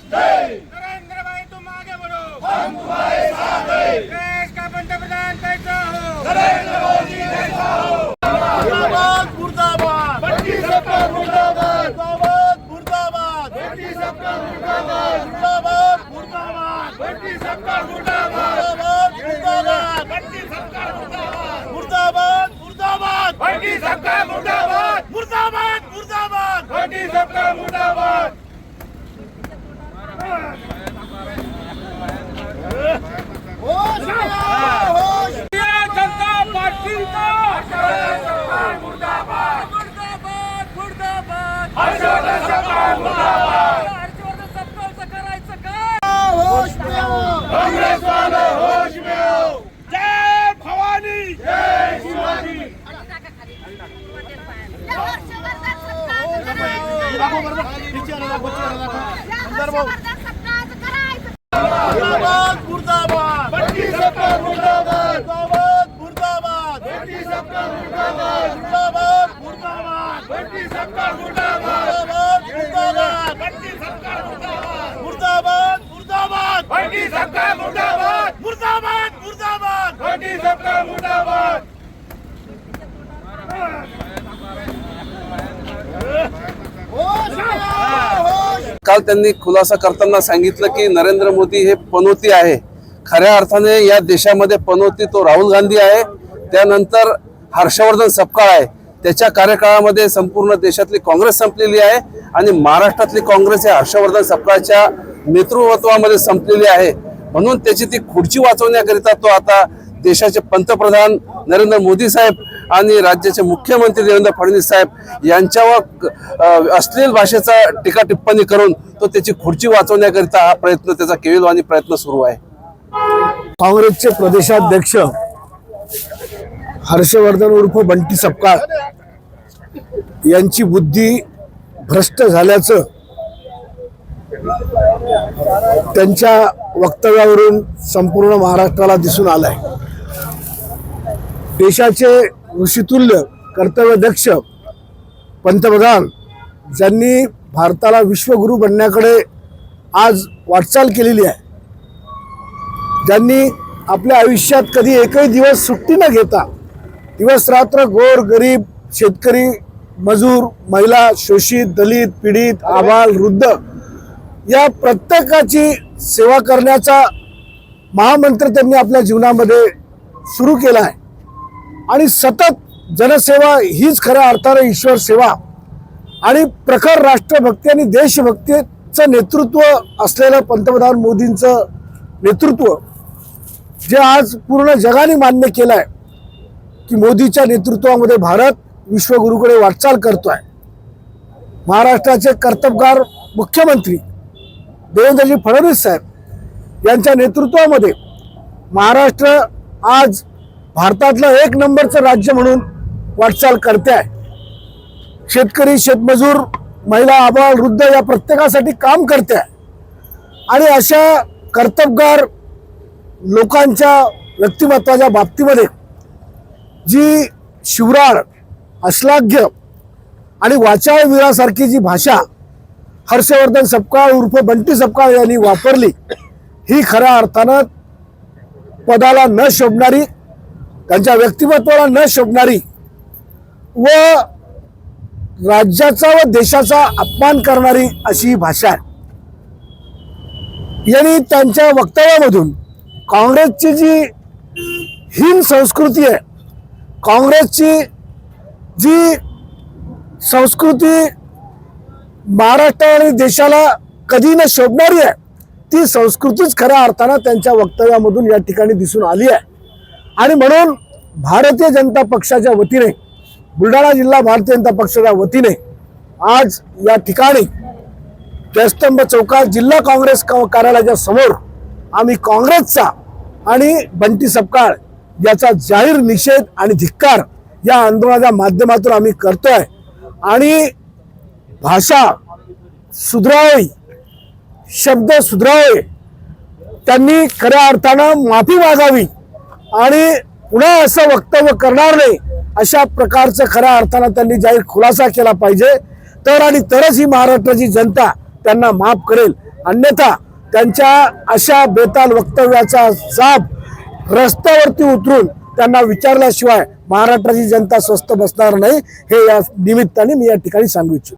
नरेंद्र भाई तुम आगे बढ़ो, हम तुम्हारे साथ हैं। देश का पंतप्रधान कैसा हो, नरेंद्र मोदी कैसा हो। मुर्दाबाद मुर्दाबाद, बंटी सरकार मुर्दाबाद, मुर्दाबाद मुर्दाबाद, बंटी सरकार मुर्दाबाद, मुर्दाबाद मुर्दाबाद, बंटी सरकार मुर्दाबाद, मुर्दाबाद बंटी सरकार मुर्दाबाद, मुर्दाबाद मुर्दाबाद, बंटी सरकार मुर्दाबाद, मुर्दाबाद मुर्दाबाद, बंटी सरकार मुर्दाबाद। जनता पार्टी का मुर्दाबाद, मुर्दाबाद मुर्दाबाद, हर्षवर्धन सरकार मुर्दाबाद, हर्षवर्धन सरकारचं करायचं काय, होश में हो कांग्रेस वाले, होश में हो। जय भवानी, जय शिवाजी। मुर्दाबाद मुर्दाबाद, बंटी सरकार मुर्दाबाद, मुर्दाबाद मुर्दाबाद, बंटी सरकार मुर्दाबाद, मुर्दाबाद मुर्दाबाद, बंटी सरकार मुर्दाबाद, मुर्दाबाद बंटी सरकार मुर्दाबाद, मुर्दाबाद मुर्दाबाद, बंटी सरकार मुर्दाबाद, मुर्दाबाद मुर्दाबाद, बंटी सरकार मुर्दाबाद। काल त्यांनी खुलासा करताना सांगितलं की नरेंद्र मोदी हे पनोती आहे। खऱ्या अर्थाने या देशामध्ये पनोती तो राहुल गांधी आहे, त्यानंतर हर्षवर्धन सपकाळ आहे। त्याच्या कार्यकाळामध्ये संपूर्ण देशातली काँग्रेस संपलेली आहे आणि महाराष्ट्रातली काँग्रेस हे हर्षवर्धन सपकाळच्या नेतृत्वामध्ये संपलेली आहे। म्हणून त्याची ती खुर्ची वाचवण्याकरिता तो आता देशाचे पंतप्रधान नरेंद्र मोदी साहेब आणि राज्याचे मुख्यमंत्री देवेंद्र फडणवीस साहेब यांच्यावर अश्लील भाषेचा टीका टिप्पणी करून तो त्याची खुर्ची वाचवण्याकरिता हा प्रयत्न, त्याचा केविलवाणी प्रयत्न सुरू आहे। काँग्रेसचे प्रदेशाध्यक्ष हर्षवर्धन उर्फ बंटी सपकाळ यांची बुद्धी भ्रष्ट झाल्याचं त्यांच्या वक्तव्यावरून संपूर्ण महाराष्ट्राला दिसून आलंय। देशाचे ऋषितुल्य कर्तव्यदक्ष पंतप्रधान ज्यांनी भारताला विश्वगुरू बनण्याकडे आज वाटचाल केलेली आहे, ज्यांनी आपल्या आयुष्यात कधी एकही दिवस सुट्टी न घेता दिवस रात्र गोर गरीब शेतकरी मजूर महिला शोषित दलित पीडित आबाल वृद्ध या प्रत्येकाची सेवा करण्याचा महामंत्र त्यांनी आपल्या जीवनामध्ये सुरू केला आहे आणि सतत जनसेवा हीच खऱ्या अर्थाने ईश्वर सेवा आणि प्रखर राष्ट्रभक्ती आणि देशभक्तीचं नेतृत्व असलेलं पंतप्रधान मोदींचं नेतृत्व जे आज पूर्ण जगाने मान्य केलं आहे की मोदीच्या नेतृत्वामध्ये भारत विश्वगुरूकडे वाटचाल करतोय। महाराष्ट्राचे कर्तबगार मुख्यमंत्री देवेंद्रजी फडणवीस साहेब यांच्या नेतृत्वामध्ये महाराष्ट्र आज भारतातलं एक नंबरचं राज्य म्हणून वाटचाल करते आहे। शेतकरी शेतमजूर महिला आबाल वृद्ध या प्रत्येकासाठी काम करते आहे आणि अशा कर्तबगार लोकांच्या व्यक्तिमत्वाच्या बाबतीमध्ये जी शिवराळ अश्लाघ्य आणि वाचाळवीरासारखी जी भाषा हर्षवर्धन सपकाळ उर्फ बंटी सपकाळ यांनी वापरली ही खऱ्या अर्थानं पदाला न शोभणारी, त्यांच्या व्यक्तिमत्वाला न शोभणारी व राज्याचा व देशाचा अपमान करणारी अशी भाषा आहे। यांनी त्यांच्या वक्तव्यामधून काँग्रेसची जी हीन संस्कृती आहे, काँग्रेसची जी संस्कृती महाराष्ट्र आणि देशाला कधी न शोभणारी आहे ती संस्कृतीच खऱ्या अर्थानं त्यांच्या वक्तव्यामधून या ठिकाणी दिसून आली आहे। आणि म्हणून भारतीय जनता पक्षाच्या वतीने बुलढाणा जिल्हा भारतीय जनता पक्षाच्या वतीने आज या ठिकाणी जयस्तंभ चौकात जिल्हा काँग्रेस कार्यालयाच्या समोर आम्ही काँग्रेसचा आणि बंटी सपकाळ याचा जाहीर निषेध आणि धिक्कार या आंदोलनाच्या माध्यमातून आम्ही करतोय। आणि भाषा सुधारावी, शब्द सुधारावे, त्यांनी खऱ्या अर्थानं माफी मागावी आणि पुन्हा असं वक्तव्य करणार नाही अशा प्रकारचं खऱ्या अर्थानं त्यांनी जाहीर खुलासा केला पाहिजे, तर आणि तरच ही महाराष्ट्राची जनता त्यांना माफ करेल अन्यथा त्यांच्या अशा बेताल वक्तव्याचा जाब रस्त्यावरती उतरून त्यांना विचारल्याशिवाय महाराष्ट्राची जनता स्वस्थ बसणार नाही, हे या निमित्ताने मी या ठिकाणी सांगू इच्छितो.